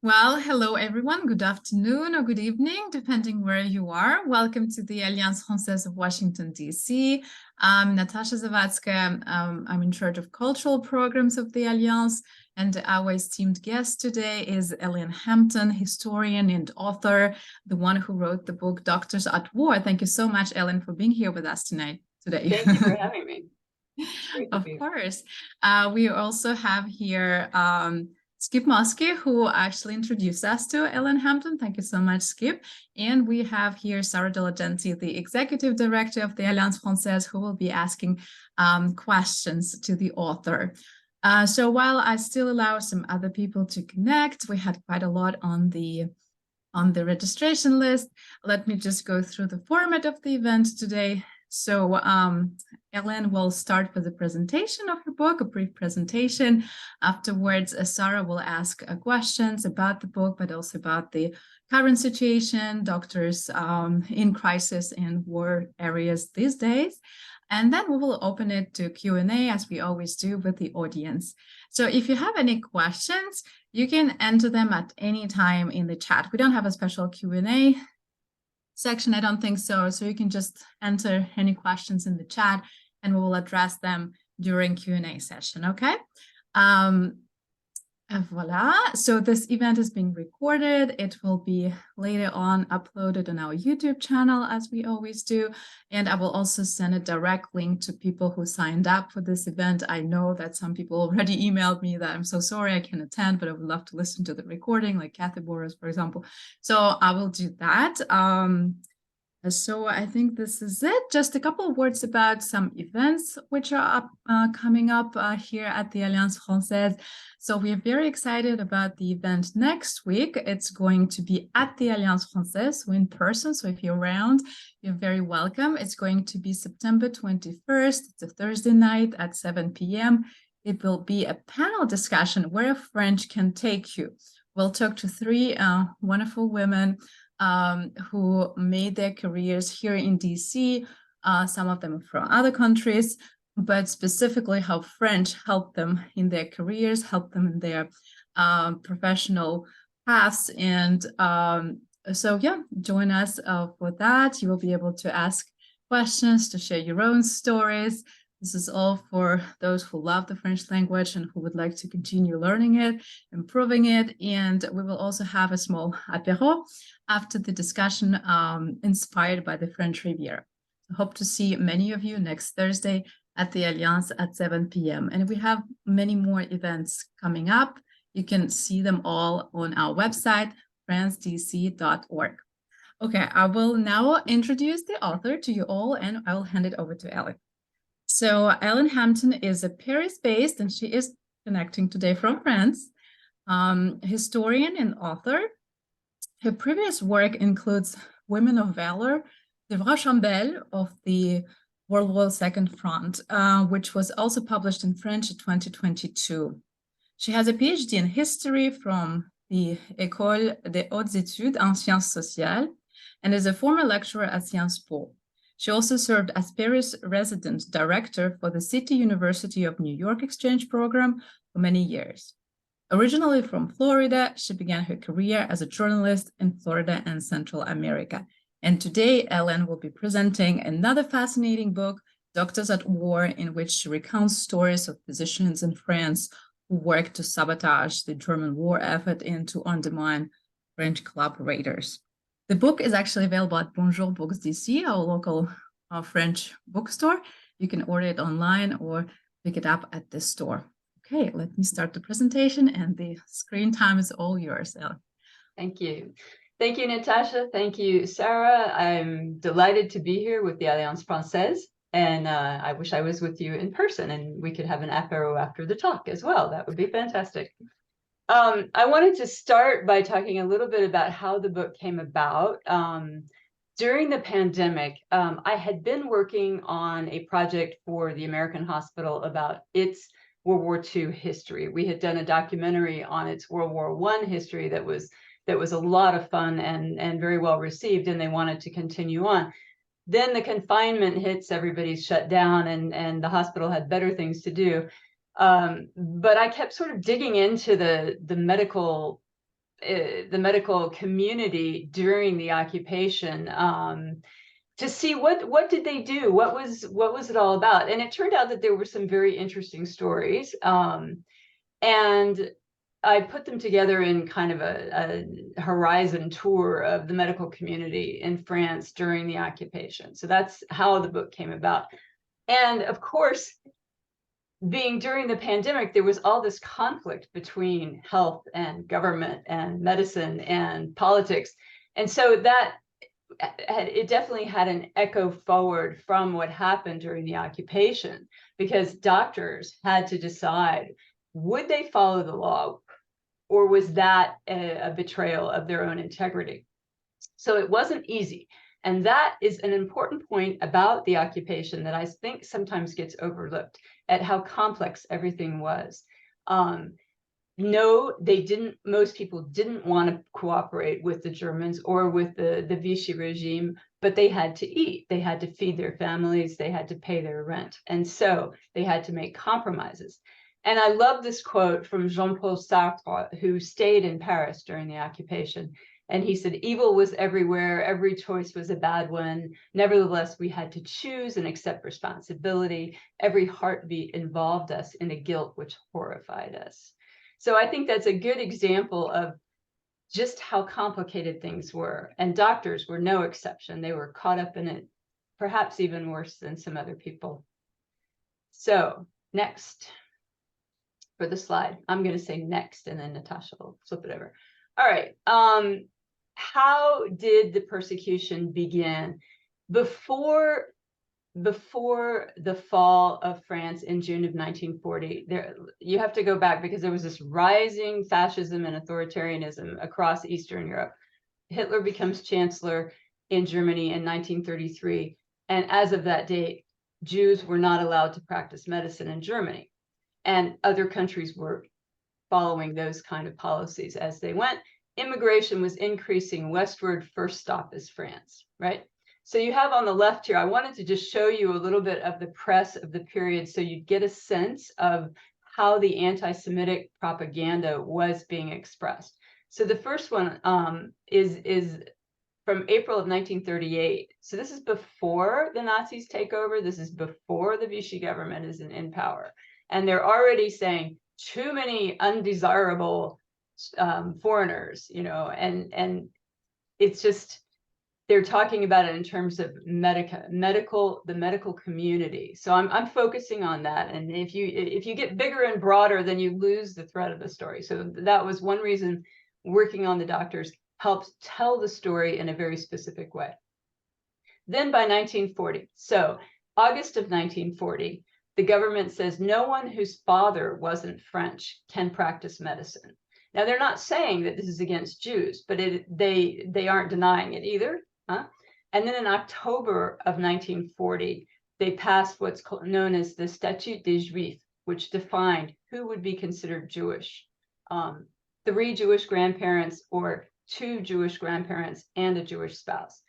Well, hello everyone. Good afternoon or good evening, depending where you are. Welcome to the Alliance Française of Washington, D.C. I'm Natasha Zawadzka. I'm in charge of cultural programs of the Alliance, and our esteemed guest today is Ellen Hampton, historian and author, the one who wrote the book Doctors at War. Thank you so much, Ellen, for being here with us today. Thank you for having me. Of course. We also have here Skip Mosky, who actually introduced us to Ellen Hampton. Thank you so much, Skip. And we have here Sarah De La Genti, the executive director of the Alliance Française, who will be asking questions to the author. So while I still allow some other people to connect, we had quite a lot on the registration list. Let me just go through the format of the event today. So Ellen will start with a presentation of her book, a brief presentation. Afterwards, Sarah will ask questions about the book, but also about the current situation, doctors in crisis and war areas these days. And then we will open it to Q&A, as we always do, with the audience. So if you have any questions, you can enter them at any time in the chat. We don't have a special Q&A section, I don't think so. So you can just enter any questions in the chat and we will address them during Q&A session, okay? Voila, so this event is being recorded. It will be later on uploaded on our YouTube channel, as we always do. And I will also send a direct link to people who signed up for this event. I know that some people already emailed me that I'm so sorry I can't attend, but I would love to listen to the recording, like Kathy Boris, for example. So I will do that. So I think this is it. Just a couple of words about some events which are coming up here at the Alliance Française. So we are very excited about the event next week. It's going to be at the Alliance Française, so in person. So if you're around, you're very welcome. It's going to be September 21st. It's a Thursday night at 7 p.m. It will be a panel discussion where French can take you. We'll talk to three wonderful women who made their careers here in DC, some of them from other countries, but specifically how French helped them in their careers, helped them in their professional paths. And so, yeah, join us for that. You will be able to ask questions, to share your own stories. This is all for those who love the French language and who would like to continue learning it, improving it. And we will also have a small apéro after the discussion inspired by the French Riviera. I hope to see many of you next Thursday at the Alliance at 7 p.m. And we have many more events coming up. You can see them all on our website, francedc.org. Okay, I will now introduce the author to you all, and I will hand it over to Ellen. So Ellen Hampton is a Paris-based, and she is connecting today from France, historian and author. Her previous work includes Women of Valor, the Rochambeau of the World War II Front, which was also published in French in 2022. She has a PhD in history from the École des Hautes Études en Sciences Sociales and is a former lecturer at Sciences Po. She also served as Paris resident director for the City University of New York Exchange Program for many years. Originally from Florida, she began her career as a journalist in Florida and Central America. And today, Ellen will be presenting another fascinating book, Doctors at War, in which she recounts stories of physicians in France who worked to sabotage the German war effort and to undermine French collaborators. The book is actually available at Bonjour Books DC, our local French bookstore. You can order it online or pick it up at this store. Okay, let me start the presentation, and the screen time is all yours, Ellen. Thank you. Thank you, Natasha. Thank you, Sarah. I'm delighted to be here with the Alliance Française, and I wish I was with you in person and we could have an apéro after the talk as well. That would be fantastic. I wanted to start by talking a little bit about how the book came about. During the pandemic, I had been working on a project for the American Hospital about its World War II history. We had done a documentary on its World War I history that was a lot of fun and very well received, and they wanted to continue on. Then the confinement hits, everybody's shut down, and the hospital had better things to do. But I kept sort of digging into the medical the medical community during the occupation to see what did they do, what was it all about. And it turned out that there were some very interesting stories, and I put them together in kind of a horizon tour of the medical community in France during the occupation. So that's how the book came about. And of course, being during the pandemic, there was all this conflict between health and government and medicine and politics. And so that it definitely had an echo forward from what happened during the occupation, because doctors had to decide, would they follow the law, or was that a betrayal of their own integrity? So it wasn't easy. And that is an important point about the occupation that I think sometimes gets overlooked, at how complex everything was. No, they didn't, most people didn't want to cooperate with the Germans or with the Vichy regime, but they had to eat, they had to feed their families, they had to pay their rent. And so they had to make compromises. And I love this quote from Jean-Paul Sartre, who stayed in Paris during the occupation. And he said, "Evil was everywhere, every choice was a bad one. Nevertheless, we had to choose and accept responsibility. Every heartbeat involved us in a guilt which horrified us." So I think that's a good example of just how complicated things were. And doctors were no exception. They were caught up in it, perhaps even worse than some other people. So next, for the slide, I'm going to say next, and then Natasha will flip it over. All right. How did the persecution begin? Before the fall of France in June of 1940, you have to go back, because there was this rising fascism and authoritarianism across Eastern Europe. Hitler becomes chancellor in Germany in 1933. And as of that date, Jews were not allowed to practice medicine in Germany. And other countries were following those kind of policies as they went. Immigration was increasing westward. First stop is France, right? So you have on the left here, I wanted to just show you a little bit of the press of the period so you'd get a sense of how the anti-Semitic propaganda was being expressed. So the first one is from April of 1938. So this is before the Nazis take over. This is before the Vichy government is in power. And they're already saying too many undesirable foreigners, you know, and it's just, they're talking about it in terms of the medical community. So I'm focusing on that. And if you get bigger and broader, then you lose the thread of the story. So that was one reason working on the doctors helped tell the story in a very specific way. Then by 1940, so August of 1940, the government says no one whose father wasn't French can practice medicine. Now, they're not saying that this is against Jews, but they aren't denying it either. Huh? And then in October of 1940, they passed what's known as the Statut des Juifs, which defined who would be considered Jewish. 3 Jewish grandparents or 2 Jewish grandparents and a Jewish spouse.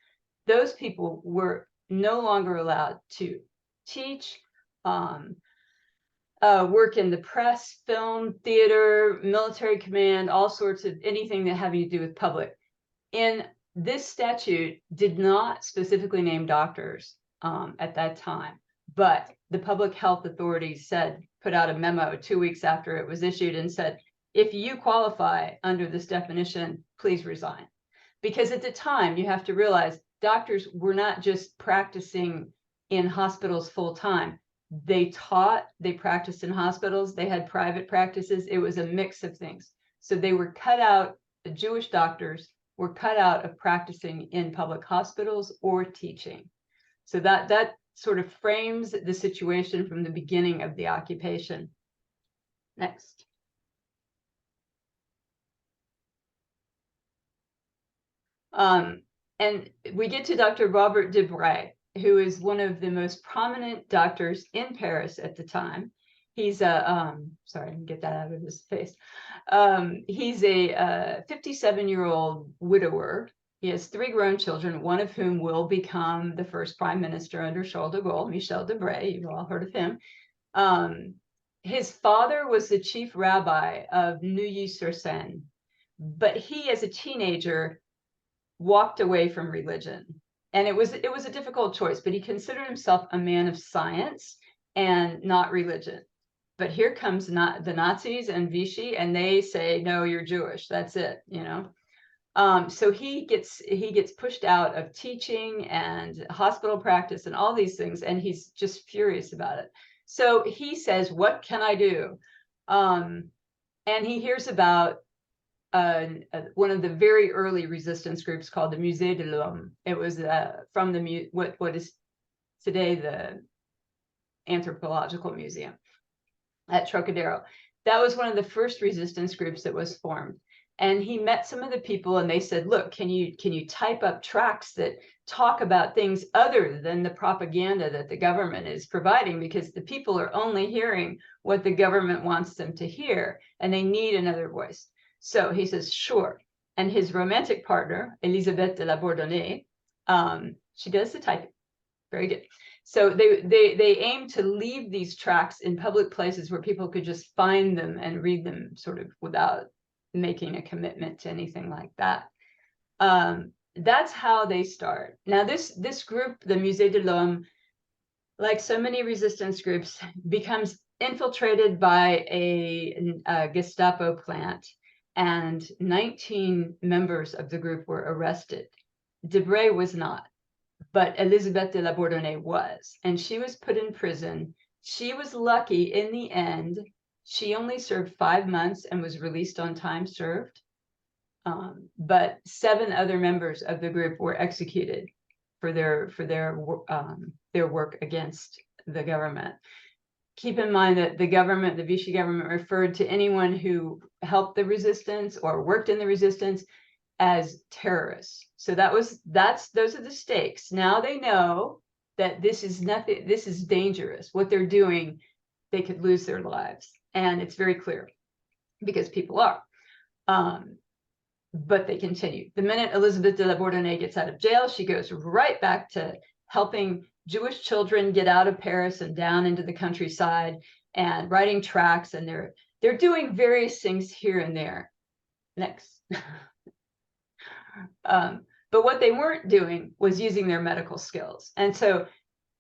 Those people were no longer allowed to teach, work in the press, film, theater, military command, all sorts of anything that having to do with public. In this statute did not specifically name doctors at that time, but the public health authorities put out a memo 2 weeks after it was issued and said, if you qualify under this definition, please resign. Because at the time, you have to realize doctors were not just practicing in hospitals full time. They taught, they practiced in hospitals, they had private practices. It was a mix of things. So they were cut out, the Jewish doctors were cut out of practicing in public hospitals or teaching. So that sort of frames the situation from the beginning of the occupation. Next. And we get to Dr. Robert Dubray, who is one of the most prominent doctors in Paris at the time. He's a, sorry, I can get that out of his face. He's a 57-year-old widower. He has 3 grown children, one of whom will become the first prime minister under Charles de Gaulle, Michel Dubray. You've all heard of him. His father was the chief rabbi of Neuilly-sur-Seine, But he, as a teenager, walked away from religion. And it was a difficult choice, but he considered himself a man of science and not religion. But here comes the Nazis and Vichy, and they say, no, you're Jewish. That's it, you know. So he gets pushed out of teaching and hospital practice and all these things, and he's just furious about it. So he says, what can I do? And he hears about one of the very early resistance groups called the Musée de l'Homme. It was from the what is today the Anthropological Museum at Trocadero. That was one of the first resistance groups that was formed. And he met some of the people, and they said, look, can you type up tracts that talk about things other than the propaganda that the government is providing, because the people are only hearing what the government wants them to hear, and they need another voice. So he says, sure. And his romantic partner, Elisabeth de la Bourdonnais, she does the typing. Very good. So they aim to leave these tracts in public places where people could just find them and read them sort of without making a commitment to anything like that. That's how they start. Now, this group, the Musée de l'Homme, like so many resistance groups, becomes infiltrated by a Gestapo plant, and 19 members of the group were arrested. Dubray was not, but Elisabeth de la Bourdonnais was, and she was put in prison. She was lucky in the end. She only served 5 months and was released on time served. But 7 other members of the group were executed for their work against the government. Keep in mind that the government, the Vichy government, referred to anyone who helped the resistance or worked in the resistance as terrorists. So those are the stakes. Now they know that this is nothing, this is dangerous. What they're doing, they could lose their lives. And it's very clear because people are. But they continue. The minute Elisabeth de la Bourdonnais gets out of jail, she goes right back to helping Jewish children get out of Paris and down into the countryside and writing tracts. And they're doing various things here and there. Next. But what they weren't doing was using their medical skills. And so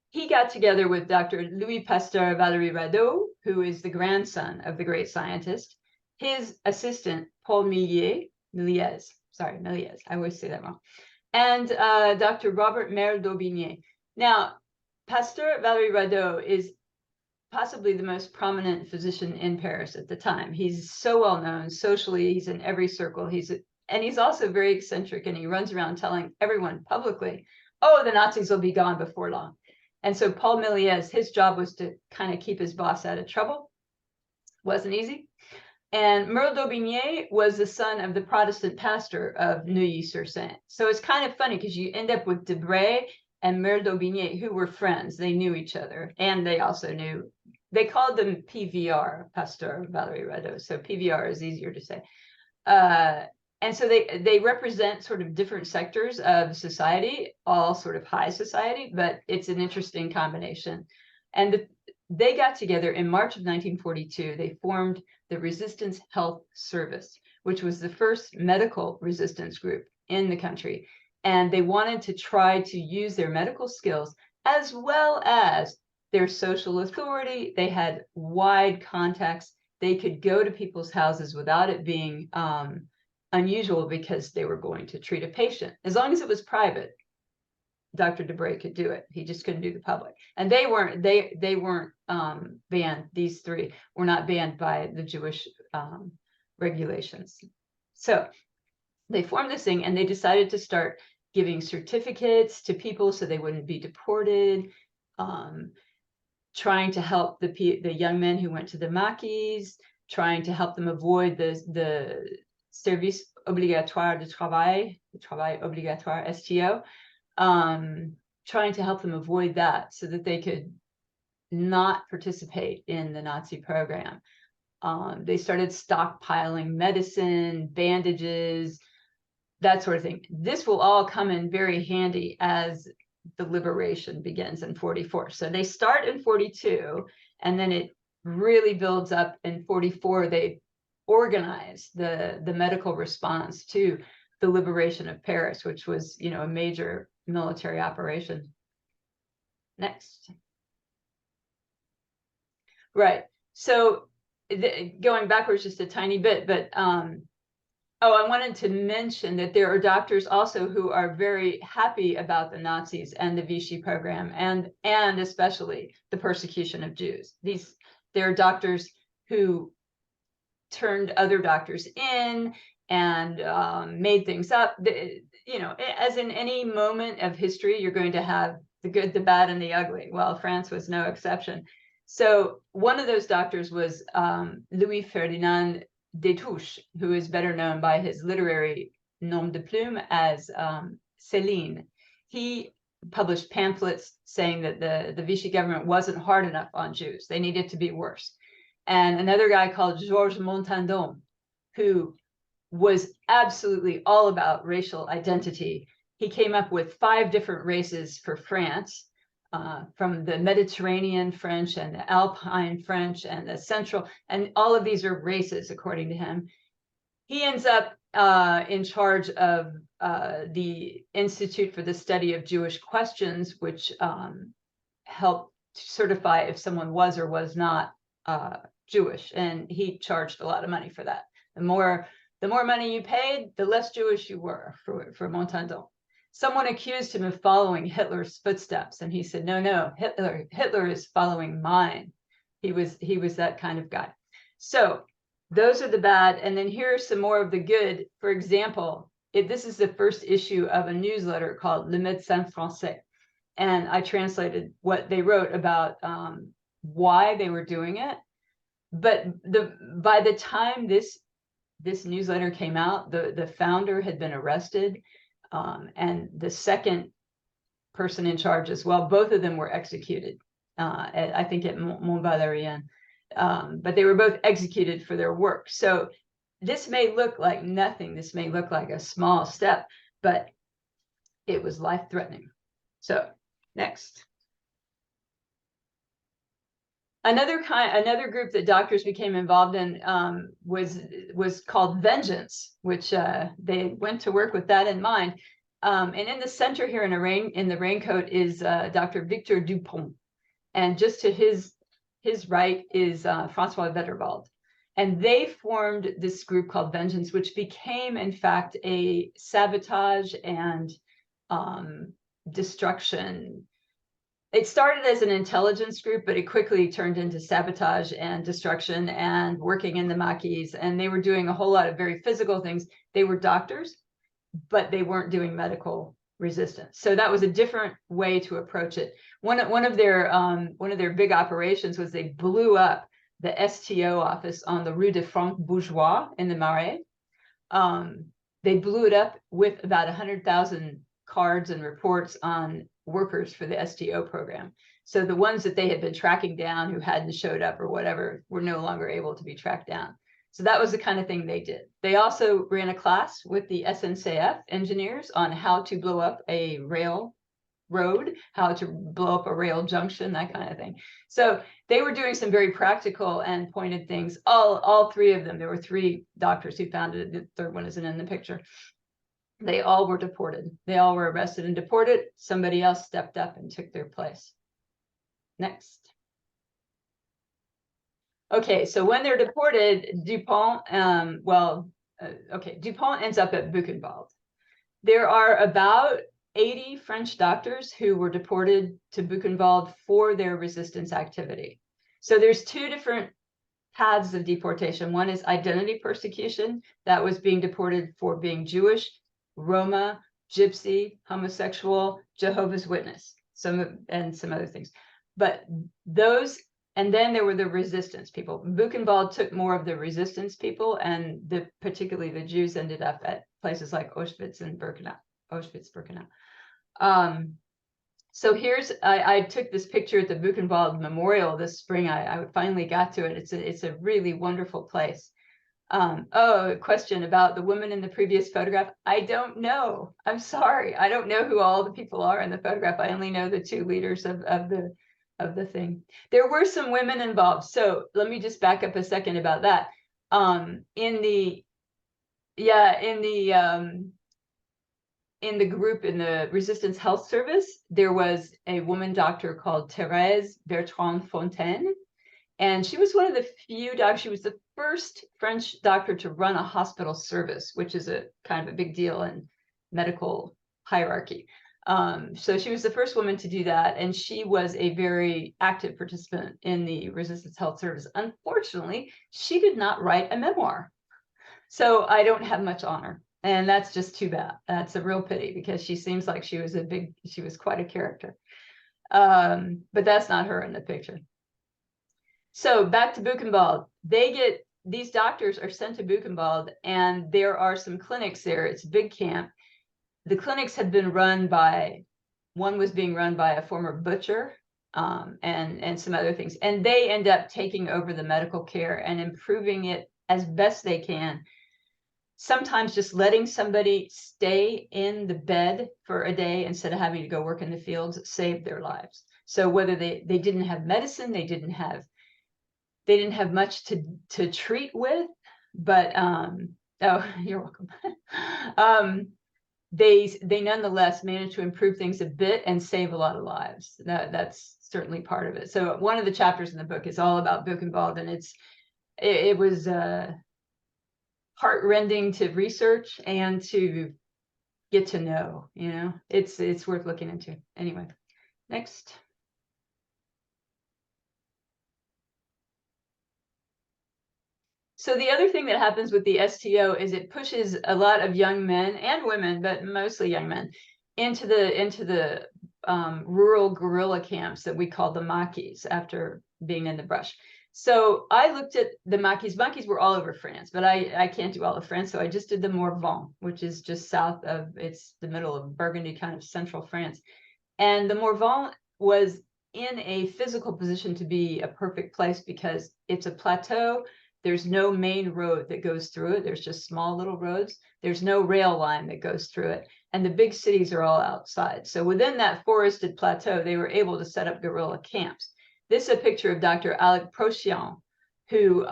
he got together with Dr. Louis Pasteur Valéry Radeau, who is the grandson of the great scientist, his assistant, Paul Méliès, I always say that wrong, and Dr. Robert Merle d'Aubigné. Now, Pasteur Valéry Radeau is possibly the most prominent physician in Paris at the time. He's so well known socially, he's in every circle, and he's also very eccentric, and he runs around telling everyone publicly, oh, the Nazis will be gone before long. And so Paul Méliès, his job was to kind of keep his boss out of trouble. Wasn't easy. And Merle d'Aubigné was the son of the Protestant pastor of Neuilly-sur-Seine. So it's kind of funny because you end up with Dubray and Merle d'Aubigné, who were friends. They knew each other, and they also knew, they called them PVR, Pasteur Valéry Radeau. So PVR is easier to say. And so they represent sort of different sectors of society, all sort of high society, but it's an interesting combination. And they got together in March of 1942. They formed the Resistance Health Service, which was the first medical resistance group in the country. And they wanted to try to use their medical skills as well as their social authority. They had wide contacts. They could go to people's houses without it being unusual because they were going to treat a patient. As long as it was private, Dr. Dubray could do it. He just couldn't do the public. And they weren't banned. These 3 were not banned by the Jewish regulations. So they formed this thing, and they decided to start giving certificates to people so they wouldn't be deported, trying to help the young men who went to the maquis, trying to help them avoid the Service Obligatoire de Travail, the Travail Obligatoire, STO, trying to help them avoid that so that they could not participate in the Nazi program. They started stockpiling medicine, bandages, that sort of thing. This will all come in very handy as the liberation begins in 44. So they start in 42, and then it really builds up in 44. They organize the medical response to the liberation of Paris, which was, you know, a major military operation. Next. Right. So going backwards just a tiny bit, but oh, I wanted to mention that there are doctors also who are very happy about the Nazis and the Vichy program, and especially the persecution of Jews. There are doctors who turned other doctors in and made things up. You know, as in any moment of history, you're going to have the good, the bad, and the ugly. Well, France was no exception. So one of those doctors was Louis Ferdinand Destouches, who is better known by his literary nom de plume as Celines. He published pamphlets saying that the Vichy government wasn't hard enough on Jews. They needed to be worse. And another guy called Georges Montandon, who was absolutely all about racial identity. He came up with 5 different races for France, from the Mediterranean French and the Alpine French and the Central, and all of these are races according to him. He ends up in charge of the Institute for the Study of Jewish Questions, which helped certify if someone was or was not Jewish, and he charged a lot of money for that. The more money you paid, the less Jewish you were for Montandon. Someone accused him of following Hitler's footsteps, and he said, no, Hitler is following mine. He was that kind of guy. So those are the bad, and then here's some more of the good. For example, this is the first issue of a newsletter called Le Médecin Français, and I translated what they wrote about why they were doing it. But by the time this newsletter came out, the founder had been arrested. And the second person in charge as well, both of them were executed, I think at Mont Valérien, but they were both executed for their work. So this may look like nothing, this may look like a small step, but it was life-threatening. So next. Another group that doctors became involved in was called Vengeance, which they went to work with that in mind. And in the center here in the raincoat is Dr. Victor Dupont, and just to his right is François Vetterwald. And they formed this group called Vengeance, which became, in fact, a sabotage and destruction. It started as an intelligence group, but it quickly turned into sabotage and destruction and working in the maquis. And they were doing a whole lot of very physical things. They were doctors, but they weren't doing medical resistance. So that was a different way to approach it. One of their big operations was they blew up the STO office on the Rue de Franc Bourgeois in the Marais. They blew it up with about 100,000 cards and reports on workers for the STO program. So the ones that they had been tracking down who hadn't showed up or whatever were no longer able to be tracked down. So that was the kind of thing they did. They also ran a class with the SNCF engineers on how to blow up a railroad, how to blow up a rail junction, that kind of thing. So they were doing some very practical and pointed things. All 3 of them, there were 3 doctors who founded it. The third one isn't in the picture. They all were deported. They all were arrested and deported. Somebody else stepped up and took their place. Next. Okay, so when they're deported, Dupont, Dupont ends up at Buchenwald. There are about 80 French doctors who were deported to Buchenwald for their resistance activity. So there's 2 different paths of deportation. One is identity persecution, that was being deported for being Jewish, Roma, Gypsy, homosexual, Jehovah's Witness, some other things. But those, and then there were the resistance people. Buchenwald took more of the resistance people, and particularly the Jews ended up at places like Auschwitz and Birkenau. So here's, I took this picture at the Buchenwald Memorial this spring. I finally got to it. It's a really wonderful place. A question about the woman in the previous photograph. I don't know. I'm sorry. I don't know who all the people are in the photograph. I only know the 2 leaders of the thing. There were some women involved. So let me just back up a second about that. In the group in the Resistance Health Service, there was a woman doctor called Thérèse Bertrand Fontaine, and she was one of the few doctors. She was the first French doctor to run a hospital service, which is a kind of a big deal in medical hierarchy. So she was the first woman to do that, and she was a very active participant in the Resistance Health Service. Unfortunately, she did not write a memoir, so I don't have much on her. And that's just too bad. That's a real pity, because she seems like she was quite a character. But that's not her in the picture. So back to Buchenwald. These doctors are sent to Buchenwald, and there are some clinics there. It's a big camp. The clinics had been run by, one was being run by a former butcher, and some other things. And they end up taking over the medical care and improving it as best they can. Sometimes just letting somebody stay in the bed for a day instead of having to go work in the fields saved their lives. So whether they didn't have medicine, they didn't have much to treat with, but oh, you're welcome. They nonetheless managed to improve things a bit and save a lot of lives. That's certainly part of it. So one of the chapters in the book is all about Buchenwald, and it was heartrending to research and to get to know. You know, it's worth looking into. Anyway, next. So the other thing that happens with the STO is it pushes a lot of young men and women, but mostly young men, into the rural guerrilla camps that we call the maquis, after being in the brush. So I looked at the maquis. Maquis were all over France, but I can't do all of France, so I just did the Morvan, which is just south of, it's the middle of Burgundy, kind of central France. And the Morvan was in a physical position to be a perfect place because it's a plateau. There's no main road that goes through it. There's just small little roads. There's no rail line that goes through it. And the big cities are all outside. So within that forested plateau, they were able to set up guerrilla camps. This is a picture of Dr. Alec Procience, who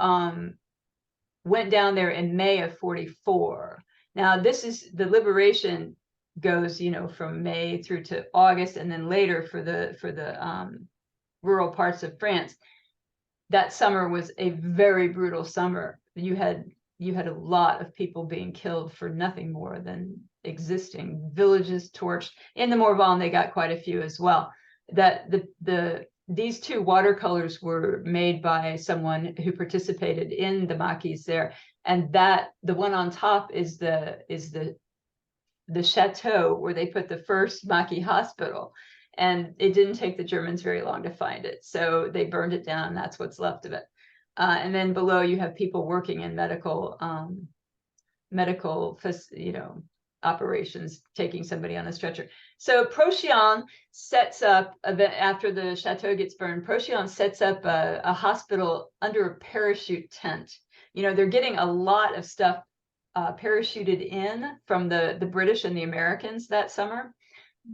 went down there in May of 44. Now, this is the liberation goes, you know, from May through to August, and then later for the rural parts of France. That summer was a very brutal summer. You had a lot of people being killed for nothing more than existing. Villages torched. In the Morvan, they got quite a few as well. That these two watercolors were made by someone who participated in the maquis there, and that the one on top is the chateau where they put the first maquis hospital. And it didn't take the Germans very long to find it. So they burned it down. That's what's left of it. And then below you have people working in medical, you know, operations, taking somebody on a stretcher. So Procience sets up, after the chateau gets burned, Procience sets up a hospital under a parachute tent. You know, they're getting a lot of stuff parachuted in from the British and the Americans that summer.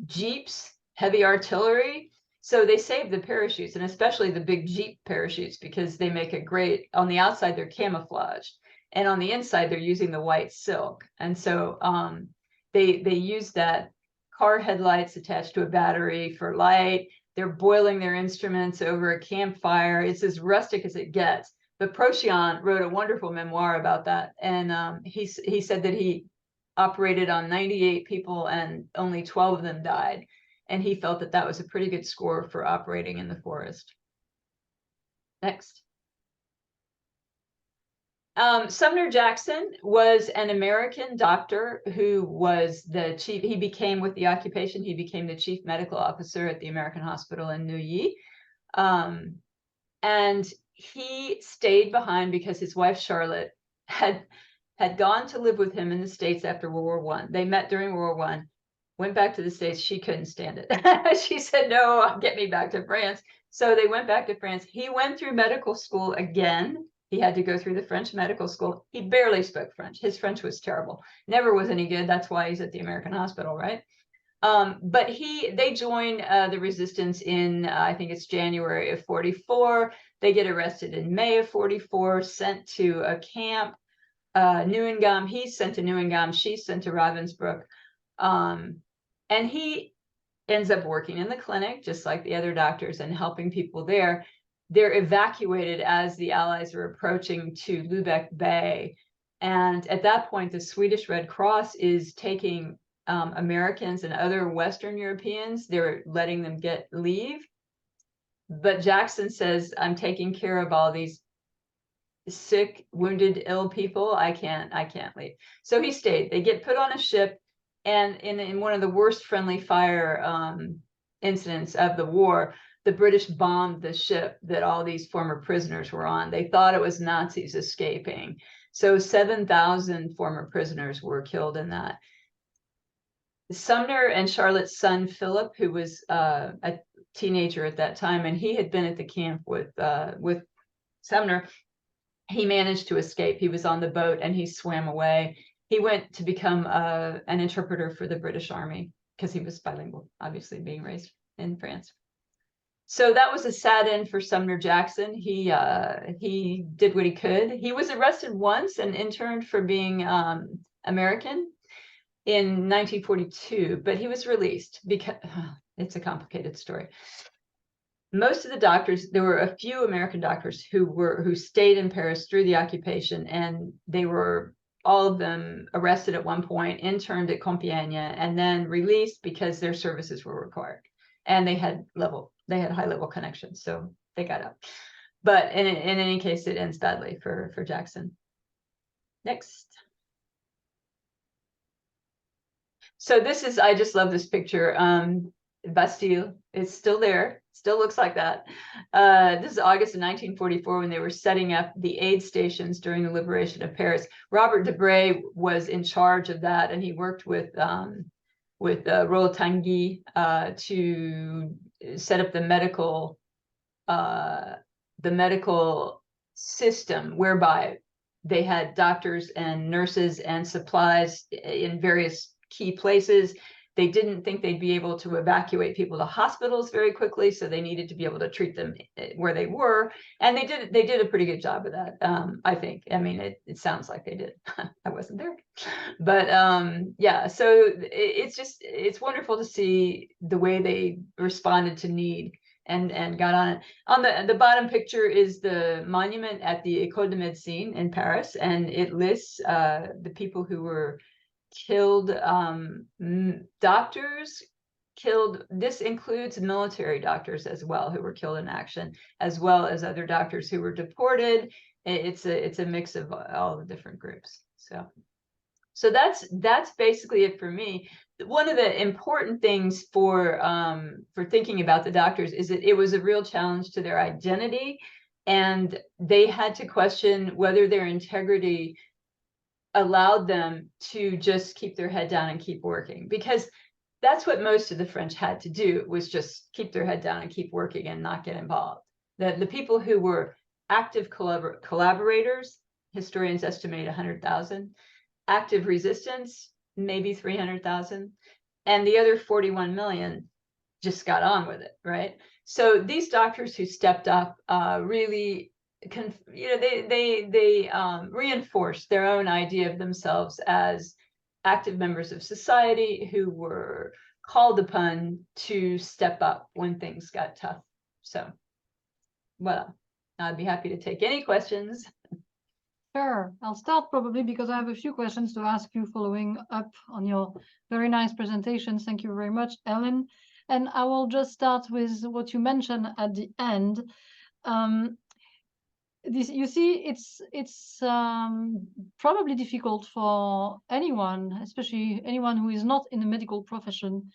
Jeeps, heavy artillery. So they saved the parachutes, and especially the big Jeep parachutes, because they make a great, on the outside, they're camouflaged. And on the inside, they're using the white silk. And so they use that, car headlights attached to a battery for light. They're boiling their instruments over a campfire. It's as rustic as it gets. But Procience wrote a wonderful memoir about that. And he said that he operated on 98 people and only 12 of them died. And he felt that that was a pretty good score for operating in the forest. Next. Sumner Jackson was an American doctor who was the chief. He became, with the occupation, he became the chief medical officer at the American hospital in Neuilly. And he stayed behind because his wife, Charlotte, had gone to live with him in the States after World War I. They met during World War I, went back to the States. She couldn't stand it. She said, no, get me back to France. So they went back to France. He went through medical school again. He had to go through the French medical school. He barely spoke French. His French was terrible. Never was any good. That's why he's at the American hospital, right? But they join the resistance in, I think it's January of 44. They get arrested in May of 44, sent to a camp, Neuengamme. He's sent to Neuengamme, she's sent to Ravensbrück. And he ends up working in the clinic, just like the other doctors, and helping people there. They're evacuated as the Allies are approaching to Lübeck Bay. And at that point, the Swedish Red Cross is taking Americans and other Western Europeans. They're letting them get leave. But Jackson says, I'm taking care of all these sick, wounded, ill people. I can't leave. So he stayed. They get put on a ship, and in one of the worst friendly fire incidents of the war, the British bombed the ship that all these former prisoners were on. They thought it was Nazis escaping. So 7,000 former prisoners were killed in that. Sumner and Charlotte's son, Philip, who was a teenager at that time, and he had been at the camp with Sumner, he managed to escape. He was on the boat and he swam away. He went to become an interpreter for the British Army because he was bilingual, obviously being raised in France. So that was a sad end for Sumner Jackson. He did what he could. He was arrested once and interned for being American in 1942, but he was released because it's a complicated story. Most of the doctors, there were a few American doctors who stayed in Paris through the occupation, and they were, all of them, arrested at one point, interned at Compiègne, and then released because their services were required, and they had high level connections, so they got out. But in any case, it ends badly for Jackson. Next. So this is, I just love this picture. Bastille, it's still there, still looks like that. This is August of 1944 when they were setting up the aid stations during the liberation of Paris. Robert Dubray was in charge of that, and he worked with Roland Tanguy to set up the medical system, whereby they had doctors and nurses and supplies in various key places. They didn't think they'd be able to evacuate people to hospitals very quickly, so they needed to be able to treat them where they were, and they did a pretty good job of that. I think. I mean, it sounds like they did. I wasn't there, but yeah. So it's wonderful to see the way they responded to need and got on it. On the bottom picture is the monument at the École de Médecine in Paris, and it lists the people who were killed, doctors killed. This includes military doctors as well who were killed in action, as well as other doctors who were deported. It's a mix of all the different groups. So that's basically it for me. One of the important things for thinking about the doctors is that it was a real challenge to their identity, and they had to question whether their integrity allowed them to just keep their head down and keep working, because that's what most of the French had to do, was just keep their head down and keep working and not get involved. The people who were active collaborators, historians estimate 100,000, active resistance, maybe 300,000, and the other 41 million just got on with it, right? So these doctors who stepped up really they reinforced their own idea of themselves as active members of society who were called upon to step up when things got tough. So, well, I'd be happy to take any questions. Sure, I'll start probably because I have a few questions to ask you following up on your very nice presentations. Thank you very much, Ellen. And I will just start with what you mentioned at the end. You see, it's probably difficult for anyone, especially anyone who is not in the medical profession,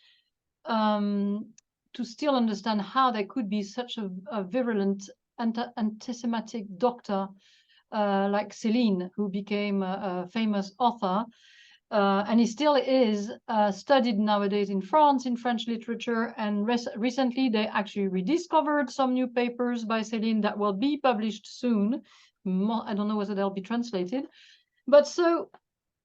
to still understand how there could be such a virulent anti-Semitic doctor like Celines, who became a famous author, and he still is studied nowadays in France, in French literature, and recently they actually rediscovered some new papers by Celines that will be published soon. I don't know whether they'll be translated. But so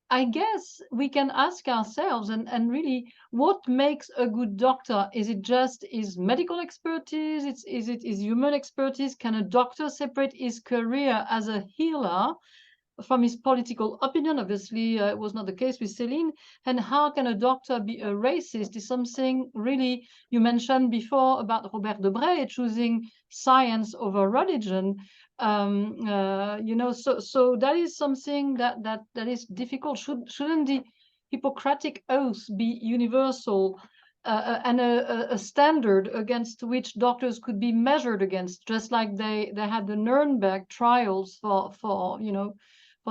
I guess we can ask ourselves and really what makes a good doctor? Is it just his medical expertise? Is it his human expertise? Can a doctor separate his career as a healer from his political opinion? Obviously, it was not the case with Celine. And how can a doctor be a racist is something really you mentioned before about Robert Dubray choosing science over religion. So that is something that is difficult. Shouldn't the Hippocratic oath be universal and a standard against which doctors could be measured against, just like they had the Nuremberg trials for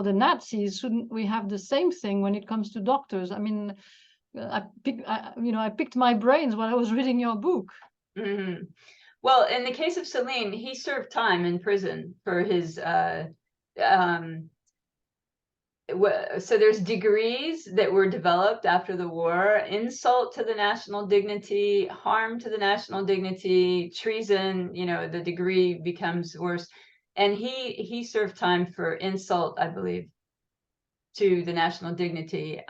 the Nazis? Shouldn't we have the same thing when it comes to doctors? I mean, I picked my brains while I was reading your book. Mm-hmm. Well, in the case of Celine, he served time in prison for his so there's degrees that were developed after the war: insult to the national dignity, harm to the national dignity, treason. The degree becomes worse. And he served time for insult, I believe, to the national dignity.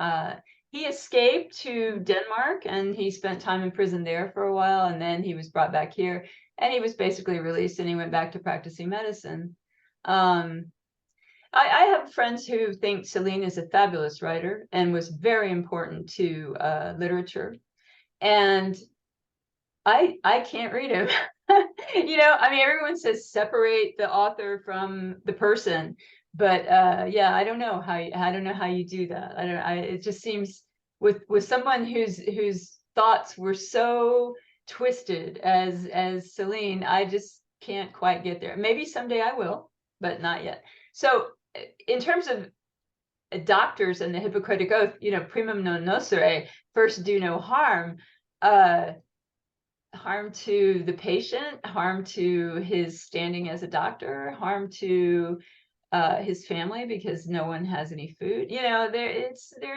He escaped to Denmark and he spent time in prison there for a while, and then he was brought back here and he was basically released and he went back to practicing medicine. I have friends who think Celine is a fabulous writer and was very important to literature. And I can't read him. Everyone says separate the author from the person, but yeah, I don't know how you do that. It just seems with someone whose thoughts were so twisted as Celine, I just can't quite get there. Maybe someday I will, but not yet. So in terms of doctors and the Hippocratic Oath, primum non nocere, first do no harm. Harm to the patient, harm to his standing as a doctor, harm to his family because no one has any food. There are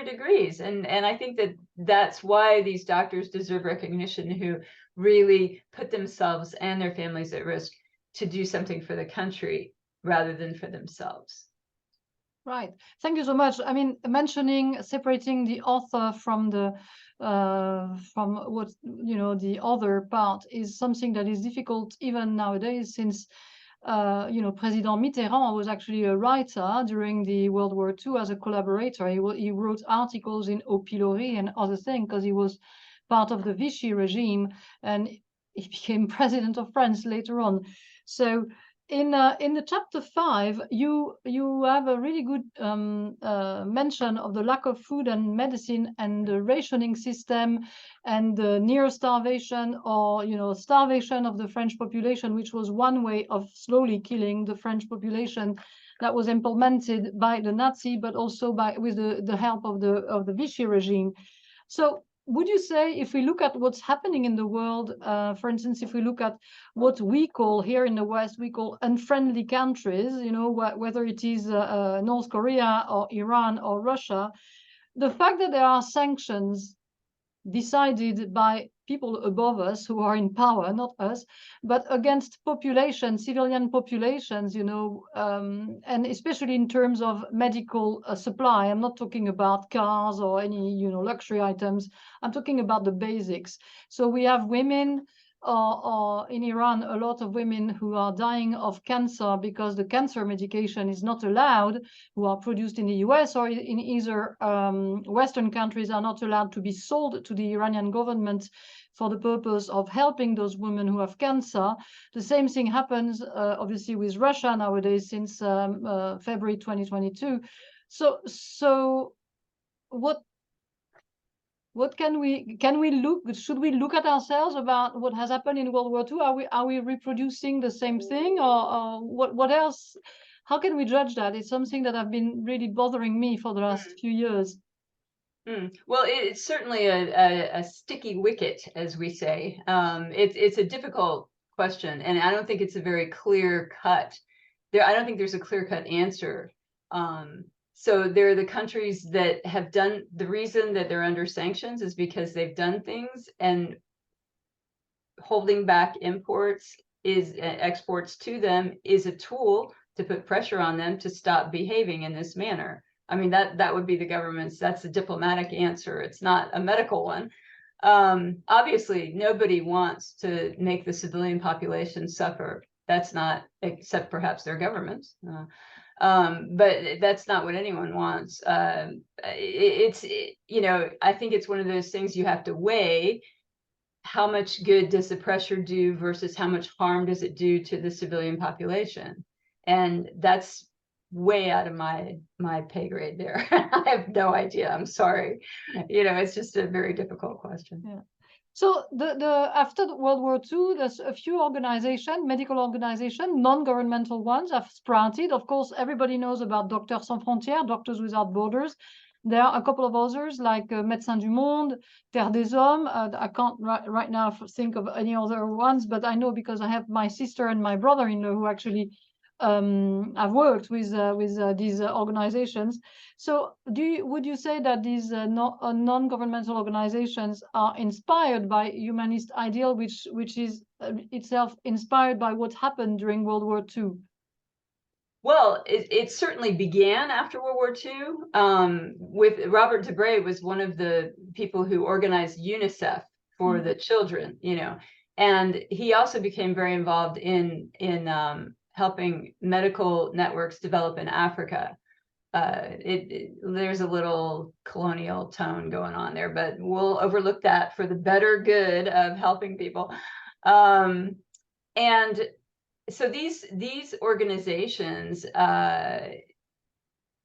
degrees, and I think that's why these doctors deserve recognition, who really put themselves and their families at risk to do something for the country rather than for themselves. Right. Thank you so much. I mean, separating the author from the other part is something that is difficult even nowadays, since President Mitterrand was actually a writer during the World War II as a collaborator. He wrote articles in Au Pilori and other things because he was part of the Vichy regime, and he became president of France later on. So in the chapter 5, you have a really good mention of the lack of food and medicine and the rationing system and the near starvation or starvation of the French population, which was one way of slowly killing the French population that was implemented by the Nazi, but also with the help of the Vichy regime. So would you say, if we look at what's happening in the world, for instance, if we look at what we call here in the West, we call unfriendly countries, whether it is North Korea or Iran or Russia, the fact that there are sanctions decided by people above us who are in power, not us, but against civilian populations, and especially in terms of medical supply. I'm not talking about cars or any, luxury items. I'm talking about the basics. So we have women, or in Iran, a lot of women who are dying of cancer because the cancer medication is not allowed, who are produced in the US or in either Western countries, are not allowed to be sold to the Iranian government for the purpose of helping those women who have cancer. The same thing happens, obviously, with Russia nowadays since February 2022. So what can we look? Should we look at ourselves about what has happened in World War II? Are we reproducing the same thing, or what else? How can we judge that? It's something that have been really bothering me for the last few years. Well, it's certainly a sticky wicket, as we say. It's a difficult question, and I don't think it's a very clear cut. I don't think there's a clear cut answer. So there are the countries that have done, the reason that they're under sanctions is because they've done things, and holding back exports to them is a tool to put pressure on them to stop behaving in this manner. I mean, that would be the government's, that's a diplomatic answer. It's not a medical one. Obviously, nobody wants to make the civilian population suffer. That's not, except perhaps their governments. But that's not what anyone wants. You know, I think it's one of those things you have to weigh. How much good does the pressure do versus how much harm does it do to the civilian population? And that's way out of my pay grade there. I have no idea. I'm sorry. You know, it's just a very difficult question. Yeah. So after World War II, there's a few organizations, medical organizations, non-governmental ones have sprouted. Of course, everybody knows about Docteurs Sans Frontières, Doctors Without Borders. There are a couple of others like Médecins du Monde, Terre des Hommes. I can't right now think of any other ones, but I know because I have my sister and my brother-in-law who actually I've worked with these organizations. So would you say that these non-governmental organizations are inspired by humanist ideal, which is itself inspired by what happened during World War II? Well, it certainly began after World War II. With Robert Dubray was one of the people who organized UNICEF for the children, you know, and he also became very involved in helping medical networks develop in Africa. There's a little colonial tone going on there, but we'll overlook that for the better good of helping people. And so these organizations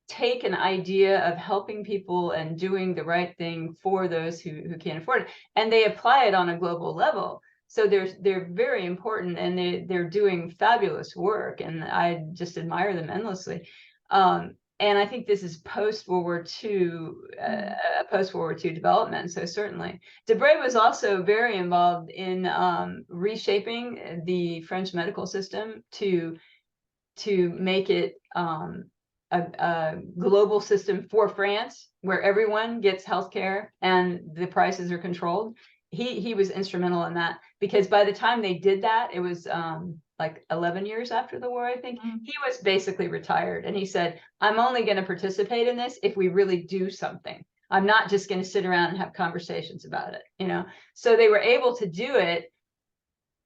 take an idea of helping people and doing the right thing for those who can't afford it, and they apply it on a global level. So they're very important, and they're doing fabulous work, and I just admire them endlessly. And I think this is post-World War II, post-World War II development. So certainly, Dubray was also very involved in reshaping the French medical system to make it a global system for France, where everyone gets healthcare and the prices are controlled. He was instrumental in that, because by the time they did that, it was like 11 years after the war, I think. He was basically retired, and he said, I'm only going to participate in this if we really do something. I'm not just going to sit around and have conversations about it, you know. So they were able to do it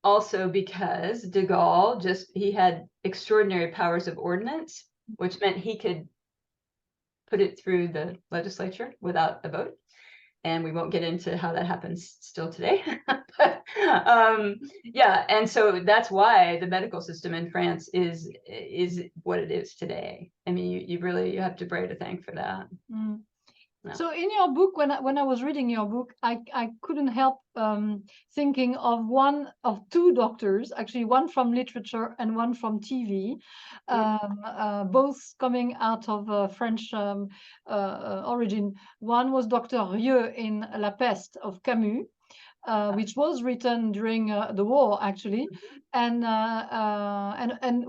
also because de Gaulle he had extraordinary powers of ordinance, which meant he could put it through the legislature without a vote. And we won't get into how that happens still today. But yeah, and so that's why the medical system in France is what it is today. I mean, you have Dubray to thank for that. No. So in your book, when I was reading your book, I couldn't help thinking of two doctors, actually one from literature and one from TV, both coming out of French origin. One was Dr. Rieu in La Peste of Camus, which was written during the war, actually, and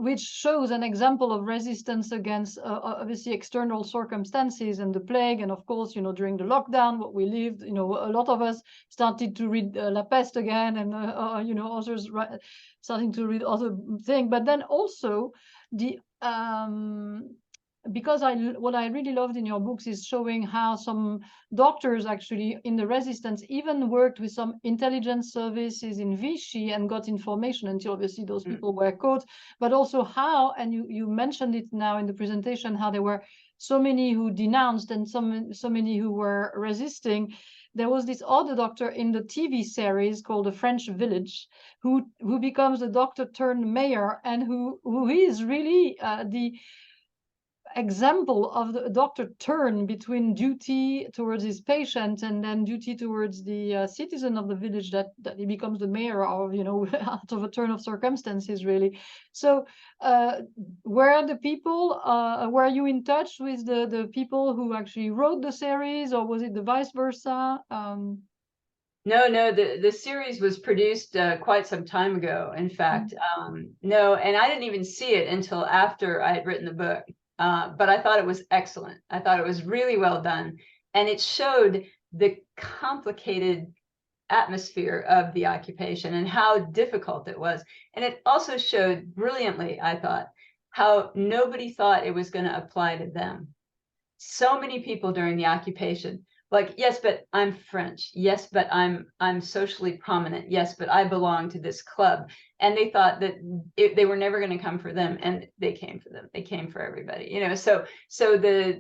which shows an example of resistance against obviously external circumstances and the plague, and of course, you know, during the lockdown, what we lived, you know, a lot of us started to read La Peste again, and you know, others starting to read other things, but then also the because what I really loved in your books is showing how some doctors actually in the resistance even worked with some intelligence services in Vichy and got information until obviously those people were caught, but also how, and you mentioned it now in the presentation, how there were so many who denounced and so many who were resisting. There was this other doctor in the TV series called The French Village, who becomes a doctor turned mayor, and who is really the example of the doctor turn between duty towards his patient and then duty towards the citizen of the village, that he becomes the mayor of, you know, out of a turn of circumstances, really. So were you in touch with the people who actually wrote the series, or was it the vice versa? No, the series was produced quite some time ago, in fact. No, and I didn't even see it until after I had written the book. But I thought it was excellent. I thought it was really well done. And it showed the complicated atmosphere of the occupation and how difficult it was. And it also showed brilliantly, I thought, how nobody thought it was going to apply to them. so many people during the occupation, like, yes, but I'm French. Yes, but I'm socially prominent. Yes, but I belong to this club. And they thought that they were never going to come for them, and they came for them. They came for everybody, you know. So the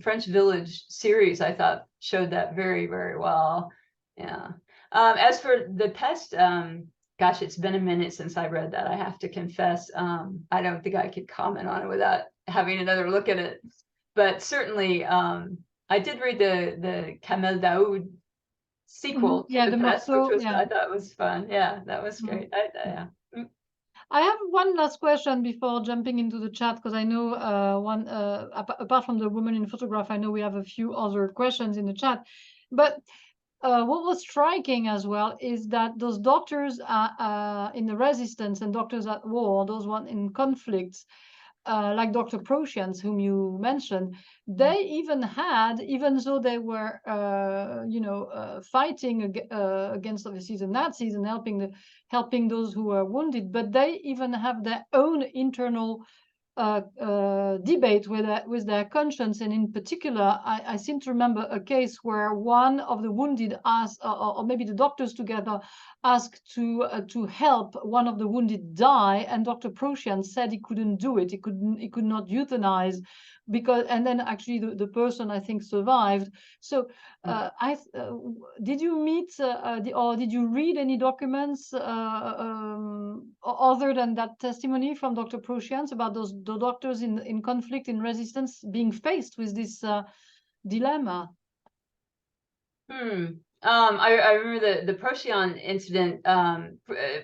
French Village series, I thought, showed that very, very well. Yeah. As for the pest, gosh, it's been a minute since I read that. I have to confess. I don't think I could comment on it without having another look at it. But certainly, I did read the Kamel Daoud sequel to the pest, which was, I thought was fun. Yeah, that was great. Yeah. I have one last question before jumping into the chat, because I know apart from the woman in photograph, I know we have a few other questions in the chat. But what was striking as well is that those doctors in the resistance and doctors at war, those one in conflicts, like Dr. Procience, whom you mentioned, they even had, even though they were, fighting against obviously the Nazis and helping those who were wounded, but they even have their own internal debate with their conscience. And in particular, I seem to remember a case where one of the wounded asked, or maybe the doctors together asked to help one of the wounded die, and Dr. Procience said he couldn't do it. He could not euthanize, because, and then actually the person, I think, survived. So did you meet or did you read any documents other than that testimony from Dr. Procience about the doctors in conflict, in resistance, being faced with this dilemma? I remember the Procience incident.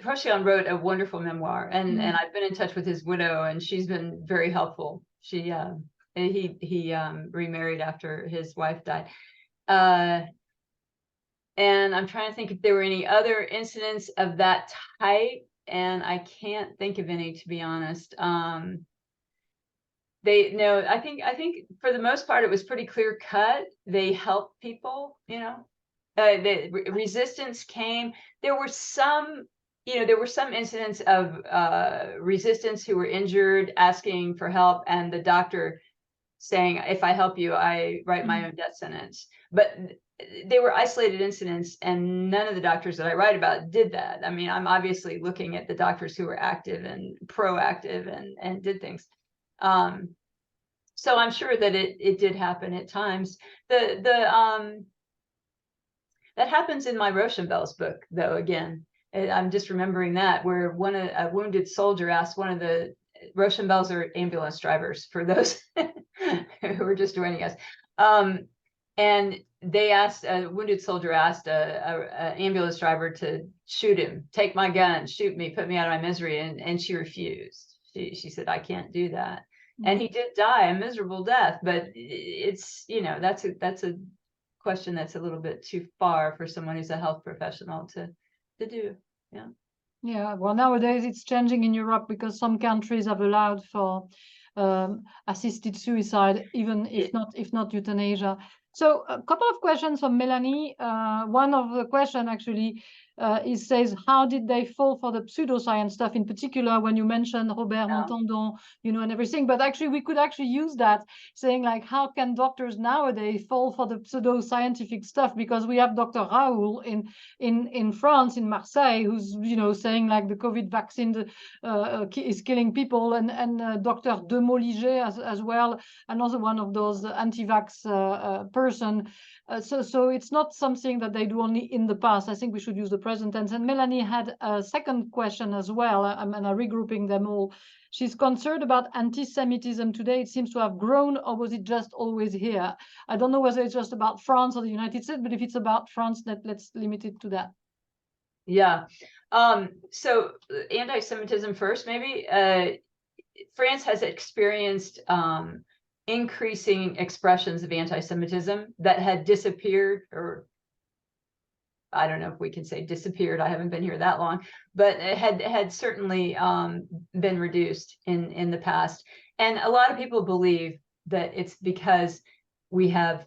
Procience wrote a wonderful memoir, and I've been in touch with his widow, and she's been very helpful. He remarried after his wife died. And I'm trying to think if there were any other incidents of that type, and I can't think of any, to be honest. I think for the most part it was pretty clear cut. They helped people, you know. The resistance came. There were some incidents of resistance who were injured, asking for help, and the doctor saying, "If I help you, I write my own death sentence." But they were isolated incidents, and none of the doctors that I write about did that. I mean, I'm obviously looking at the doctors who were active and proactive and did things. So I'm sure that it did happen at times. That happens in my Rochambeau's book, though. Again, I'm just remembering that, where a wounded soldier asked one of the Rochambeau's are ambulance drivers, for those who are just joining us. And they asked, a wounded soldier asked a ambulance driver to shoot him, take my gun, shoot me, put me out of my misery. And she refused. She said, "I can't do that." And he did die a miserable death, but it's, that's a question that's a little bit too far for someone who's a health professional to do. Yeah, well, nowadays it's changing in Europe, because some countries have allowed for assisted suicide, even if not euthanasia. So a couple of questions from Melanie. One of the question actually says, how did they fall for the pseudoscience stuff, in particular when you mentioned Robert Montandon, and everything? But actually, we could actually use that, saying like, how can doctors nowadays fall for the pseudoscientific stuff? Because we have Dr. Raoul in France, in Marseille, who's saying like the COVID vaccine is killing people, and Dr. Demoliger as well, another one of those anti-vax person. So it's not something that they do only in the past. I think we should use the present tense. And Melanie had a second question as well, and I'm regrouping them all. She's concerned about anti-Semitism today. It seems to have grown, or was it just always here? I don't know whether it's just about France or the United States, but if it's about France, let's limit it to that. Yeah. So anti-Semitism first, maybe. France has experienced increasing expressions of anti-Semitism that had disappeared, or I don't know if we can say disappeared. I haven't been here that long, but it had certainly been reduced in the past. And a lot of people believe that it's because we have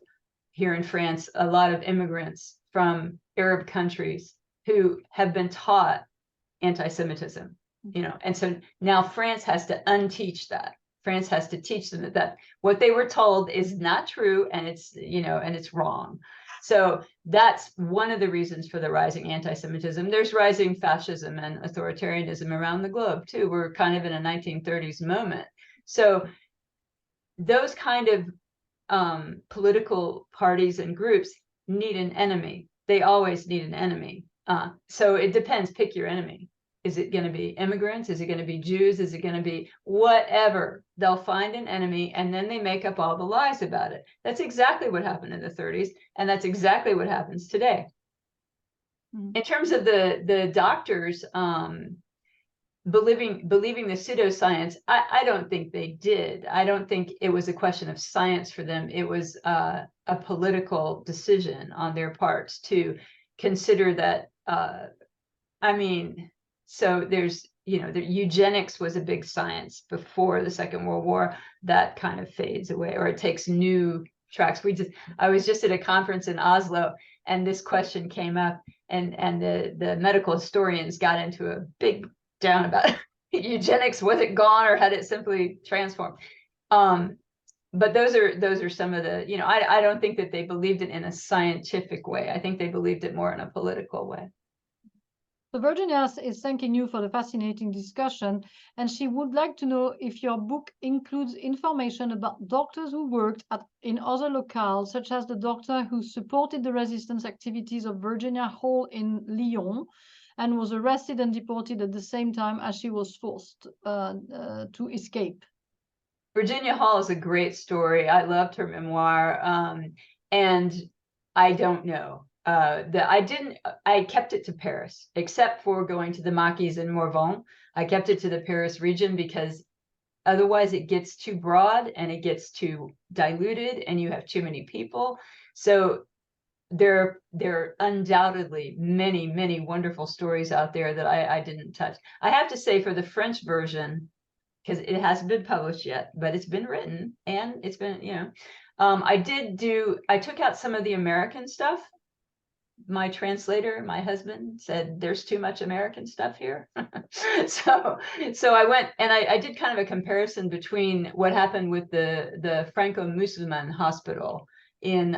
here in France a lot of immigrants from Arab countries who have been taught anti-Semitism, and so now France has to unteach that. France has to teach them that what they were told is not true, and it's, you know, and it's wrong. So that's one of the reasons for the rising anti-Semitism. There's rising fascism and authoritarianism around the globe too. We're kind of in a 1930s moment. So those kind of political parties and groups need an enemy. They always need an enemy. So it depends, pick your enemy. Is it going to be immigrants? Is it going to be Jews? Is it going to be whatever? They'll find an enemy, and then they make up all the lies about it. That's exactly what happened in the 30s, and that's exactly what happens today. In terms of the doctors believing the pseudoscience, I don't think they did. I don't think it was a question of science for them. It was a political decision on their parts to consider that. I mean, so there's, you know, the eugenics was a big science before the Second World War. That kind of fades away, or it takes new tracks. I was just at a conference in Oslo, and this question came up, and the medical historians got into a big down about eugenics. Was it gone, or had it simply transformed? But those are some of the, you know, I don't think that they believed it in a scientific way. I think they believed it more in a political way. So Virginia is thanking you for the fascinating discussion, and she would like to know if your book includes information about doctors who worked in other locales, such as the doctor who supported the resistance activities of Virginia Hall in Lyon and was arrested and deported at the same time as she was forced to escape. Virginia Hall is a great story. I loved her memoir, and I don't know. I kept it to Paris, except for going to the Maquis and Morvan. I kept it to the Paris region because otherwise it gets too broad and it gets too diluted and you have too many people. So there are undoubtedly many, many wonderful stories out there that I didn't touch. I have to say, for the French version, because it hasn't been published yet, but it's been written and it's been, you know, I took out some of the American stuff. My translator, my husband, said there's too much American stuff here. so I went and I did kind of a comparison between what happened with the Franco-Musulman hospital in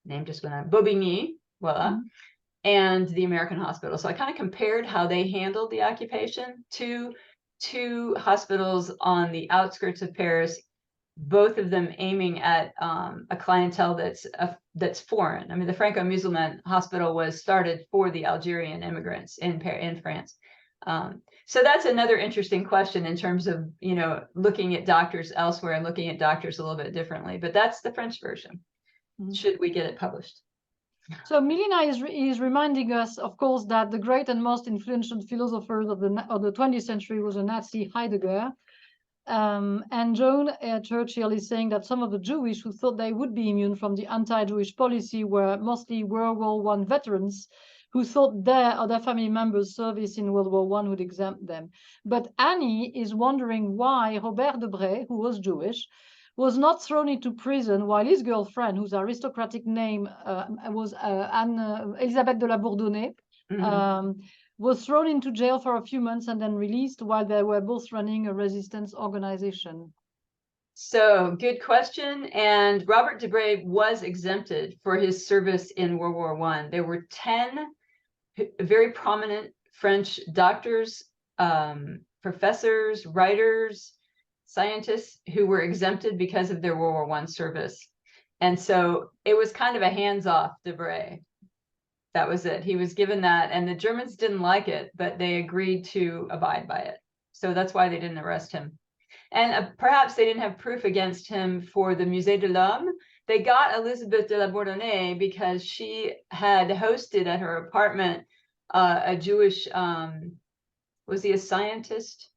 name just went on, Bobigny, voila, and the American hospital. So I kind of compared how they handled the occupation to two hospitals on the outskirts of Paris, both of them aiming at a clientele that's foreign. I mean, the Franco-Musulman hospital was started for the Algerian immigrants in France. So that's another interesting question in terms of, you know, looking at doctors elsewhere and looking at doctors a little bit differently. But that's the French version. Should we get it published? So Milena is reminding us, of course, that the great and most influential philosopher of the 20th century was a Nazi, Heidegger. And Joan Churchill is saying that some of the Jewish who thought they would be immune from the anti-Jewish policy were mostly World War I veterans who thought their or their family members' service in World War I would exempt them. But Annie is wondering why Robert Dubray, who was Jewish, was not thrown into prison while his girlfriend, whose aristocratic name was Elisabeth de la Bourdonnais, was thrown into jail for a few months and then released while they were both running a resistance organization. So good question. And Robert Dubray was exempted for his service in World War I. There were 10 very prominent French doctors, professors, writers, scientists who were exempted because of their World War I service. And so it was kind of a hands-off Dubray. That was it. He was given that, and the Germans didn't like it, but they agreed to abide by it. So that's why they didn't arrest him. And perhaps they didn't have proof against him for the Musée de l'Homme. They got Elisabeth de la Bourdonnais because she had hosted at her apartment a Jewish, was he a scientist?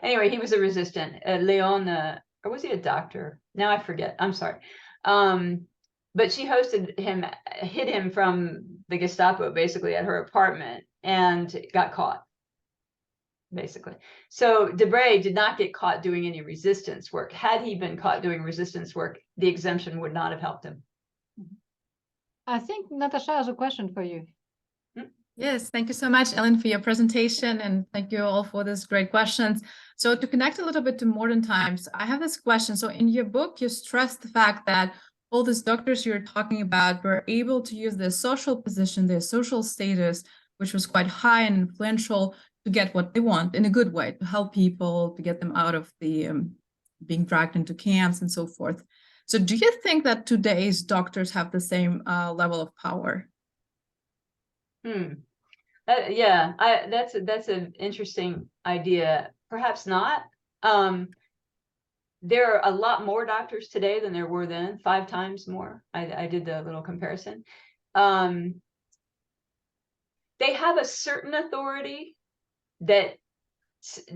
Anyway, he was a resistant, Leon, or was he a doctor? Now I forget, I'm sorry. But she hosted him, hid him from the Gestapo basically at her apartment and got caught, basically. So Dubray did not get caught doing any resistance work. Had he been caught doing resistance work, the exemption would not have helped him. I think Natasha has a question for you. Yes, thank you so much, Ellen, for your presentation, and thank you all for these great questions. So to connect a little bit to modern times, I have this question. So in your book, you stress the fact that all these doctors you're talking about were able to use their social position, their social status, which was quite high and influential, to get what they want in a good way, to help people, to get them out of the being dragged into camps and so forth. So do you think that today's doctors have the same level of power? Yeah, that's an interesting idea. Perhaps not. There are a lot more doctors today than there were then, 5 times more. I did the little comparison. They have a certain authority that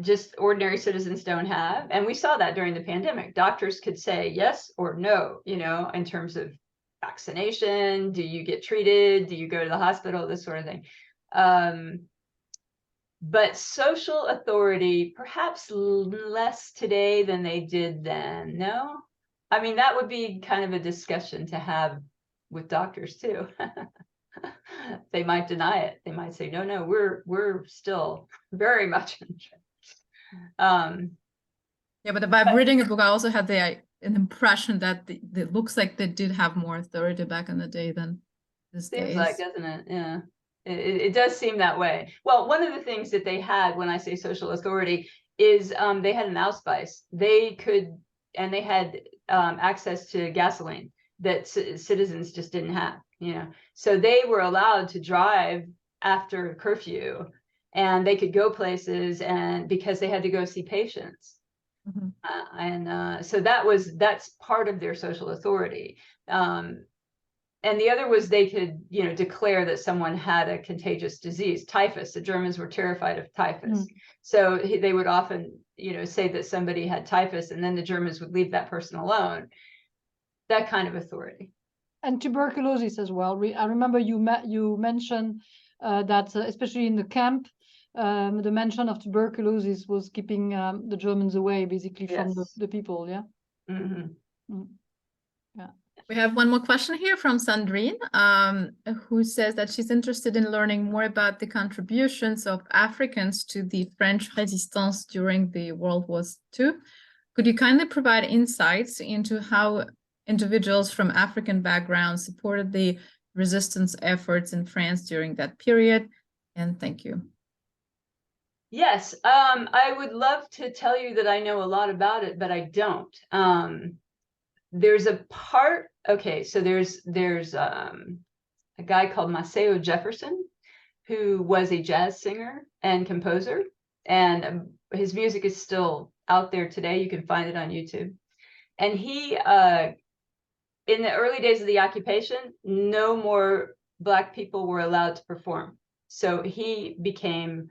just ordinary citizens don't have. And we saw that during the pandemic. Doctors could say yes or no, in terms of vaccination, do you get treated, do you go to the hospital, this sort of thing. But social authority, perhaps less today than they did then. No? I mean, that would be kind of a discussion to have with doctors too. They might deny it. They might say, no, we're still very much in charge. Yeah, but by reading a book, I also had an impression that it looks like they did have more authority back in the day than these days. Seems like, doesn't it? Yeah. It does seem that way. Well, one of the things that they had, when I say social authority, is they had an Ausweis. They could, and they had access to gasoline that citizens just didn't have, So they were allowed to drive after curfew, and they could go places, and because they had to go see patients. So that's part of their social authority. And the other was they could, declare that someone had a contagious disease, typhus. The Germans were terrified of typhus. So they would often, say that somebody had typhus, and then the Germans would leave that person alone. That kind of authority. And tuberculosis as well. I remember you mentioned that, especially in the camp, the mention of tuberculosis was keeping the Germans away, basically, from the people. Yeah. Yeah. We have one more question here from Sandrine, who says that she's interested in learning more about the contributions of Africans to the French resistance during the World War II. Could you kindly provide insights into how individuals from African backgrounds supported the resistance efforts in France during that period? And thank you. Yes, I would love to tell you that I know a lot about it, but I don't. There's a part, okay, so there's a guy called Maceo Jefferson, who was a jazz singer and composer, and his music is still out there today. You can find it on YouTube. And he, in the early days of the occupation, no more Black people were allowed to perform. So he became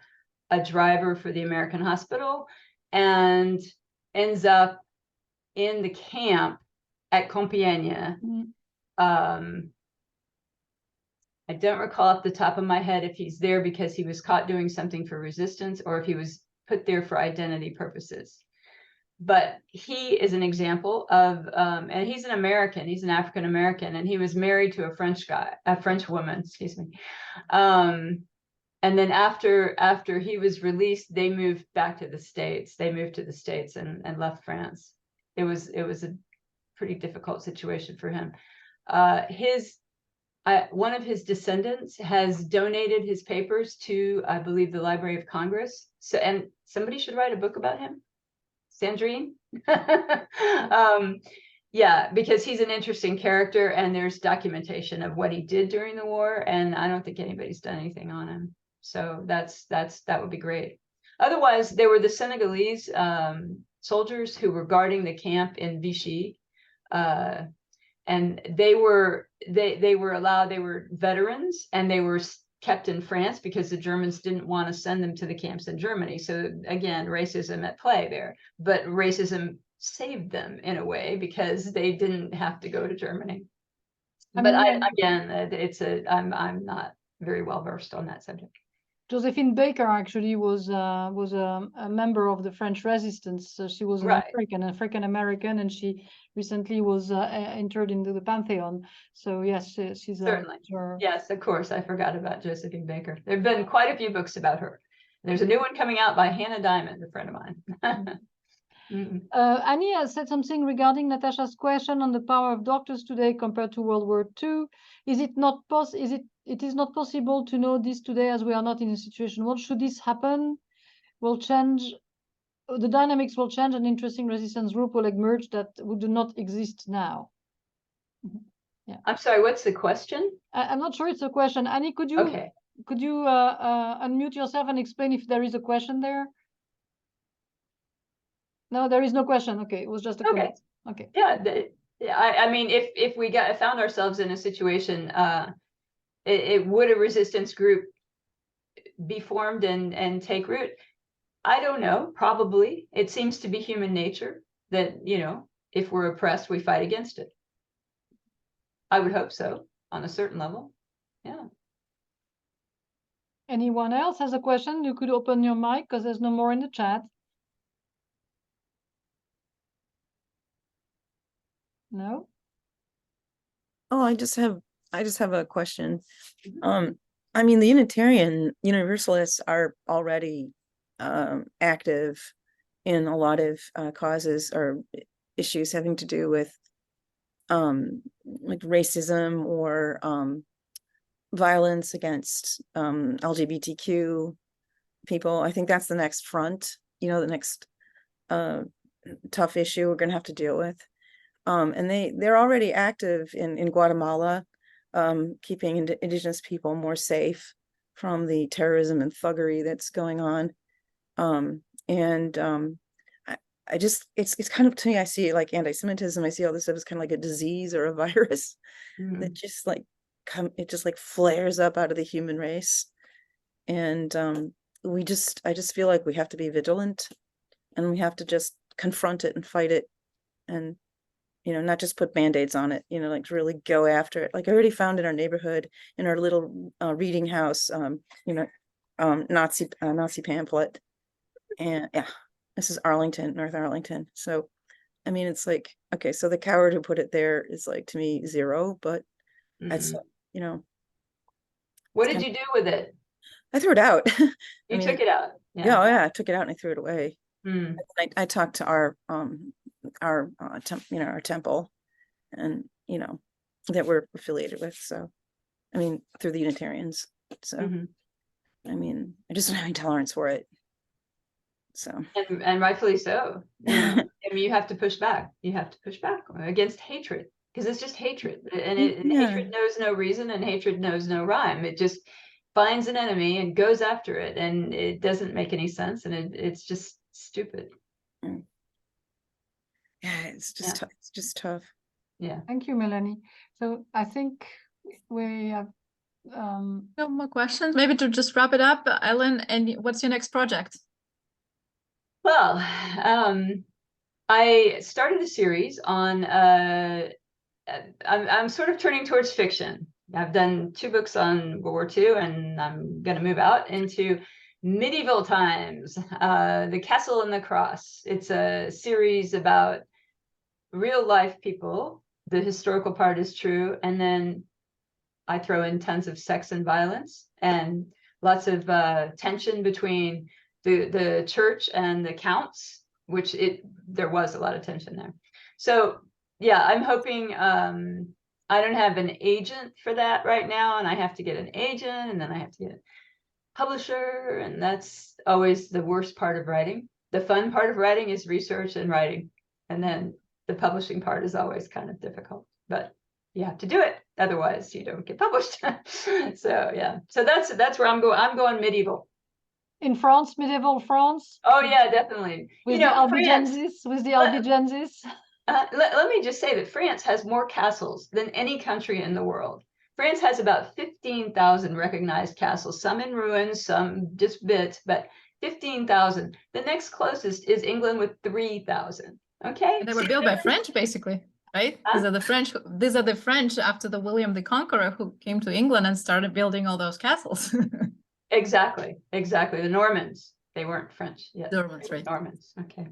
a driver for the American hospital and ends up in the camp at Compiègne. I don't recall off the top of my head if he's there because he was caught doing something for resistance or if he was put there for identity purposes. But he is an example of, and he's an American, he's an African American, and he was married to a French woman, excuse me. And then after he was released, they moved back to the States. They moved to the States and left France. It was a pretty difficult situation for him. One of his descendants has donated his papers to, I believe, the Library of Congress. So, and somebody should write a book about him. Sandrine. Yeah, because he's an interesting character, and there's documentation of what he did during the war, and I don't think anybody's done anything on him. So that would be great. Otherwise, there were the Senegalese soldiers who were guarding the camp in Vichy, and they were allowed. They were veterans, and they were kept in France because the Germans didn't want to send them to the camps in Germany. So again, racism at play there, but racism saved them in a way because they didn't have to go to Germany. But I'm not very well versed on that subject. Josephine Baker actually was a member of the French resistance. So she was an Right. African American, and she recently was entered into the Pantheon. So yes, she's Certainly. sure. Yes, of course. I forgot about Josephine Baker. There have been quite a few books about her. There's a new one coming out by Hannah Diamond, a friend of mine. Ania said something regarding Natasha's question on the power of doctors today compared to World War II. Is it not it is not possible to know this today as we are not in a situation. What should this happen? Will change. The dynamics will change, an interesting resistance group will emerge that would not exist now. Yeah. I'm sorry, what's the question? I'm not sure it's a question. Annie, could you unmute yourself and explain if there is a question there? No, there is no question. Okay, it was just a comment. Okay. Yeah, I mean, if we found ourselves in a situation, would a resistance group be formed and take root? I don't know. Probably. It seems to be human nature that, if we're oppressed, we fight against it. I would hope so, on a certain level. Yeah. Anyone else has a question? You could open your mic because there's no more in the chat. No? Oh, I just have a question. I mean, the Unitarian Universalists are already active in a lot of causes or issues having to do with like racism or violence against LGBTQ people. I think that's the next front, the next tough issue we're going to have to deal with. And they're already active in Guatemala, keeping indigenous people more safe from the terrorism and thuggery that's going on. I just, it's kind of, to me, I see it like anti-Semitism. I see all this stuff as kind of like a disease or a virus that just like it just like flares up out of the human race. And I just feel like we have to be vigilant, and we have to just confront it and fight it, and not just put band-aids on it, like really go after it. Like I already found in our neighborhood, in our little reading house, Nazi pamphlet. And yeah, this is Arlington, North Arlington. So, I mean, it's like, okay, so the coward who put it there is like, to me, zero, but that's, What did you do with it? I threw it out. You took it out. Yeah, I took it out and I threw it away. I talked to our temple, and that we're affiliated with. So, I mean, through the Unitarians. So, I mean, I just don't have any tolerance for it. So, and rightfully so. I mean, you have to push back. You have to push back against hatred, because it's just hatred, and hatred knows no reason, and hatred knows no rhyme. It just finds an enemy and goes after it, and it doesn't make any sense, and it's just stupid. Yeah, it's just tough. It's just tough. Yeah. Thank you, Melanie. So I think we have no more questions. Maybe to just wrap it up, Ellen, and what's your next project? Well, I started a series on I'm sort of turning towards fiction. I've done 2 books on World War II, and I'm going to move out into medieval times, The Castle and the Cross. It's a series about real life people. The historical part is true, and then I throw in tons of sex and violence and lots of tension between the church and the counts, which there was a lot of tension there. So yeah, I'm hoping, I don't have an agent for that right now, and I have to get an agent, and then I have to get a publisher, and that's always the worst part of writing. The fun part of writing is research and writing, and then the publishing part is always kind of difficult, but you have to do it, otherwise you don't get published. So yeah, so that's where I'm going. I'm going medieval. in France, medieval France. Oh yeah, definitely. With the Albigenses, Let me just say that France has more castles than any country in the world. France has about 15,000 recognized castles, some in ruins, some just bits, but 15,000. The next closest is England with 3,000. Okay. And they were built by French, basically, right? These are the French. These are the French after the William the Conqueror who came to England and started building all those castles. Exactly, exactly. The Normans, they weren't French yet. Normans, They were right. Normans, okay.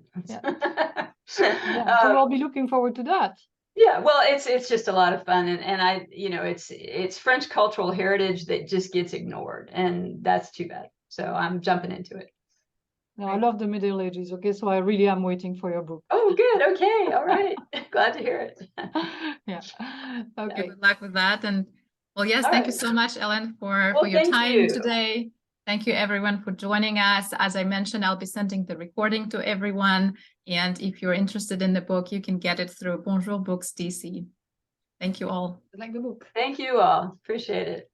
Yeah, so we'll be looking forward to that. Yeah, well, it's just a lot of fun, and I, you know, it's French cultural heritage that just gets ignored, and that's too bad. So I'm jumping into it. No, I love the Middle Ages. Okay, so I really am waiting for your book. Oh, good. Okay, all right. Glad to hear it. Yeah. Yeah, Okay. good luck with that. And well, yes, All thank you right. so much, Ellen, for Well, your thank time you. today. Thank you everyone for joining us. As I mentioned, I'll be sending the recording to everyone. And if you're interested in the book, you can get it through Bonjour Books DC. Thank you all. Like the book. Thank you all. Appreciate it.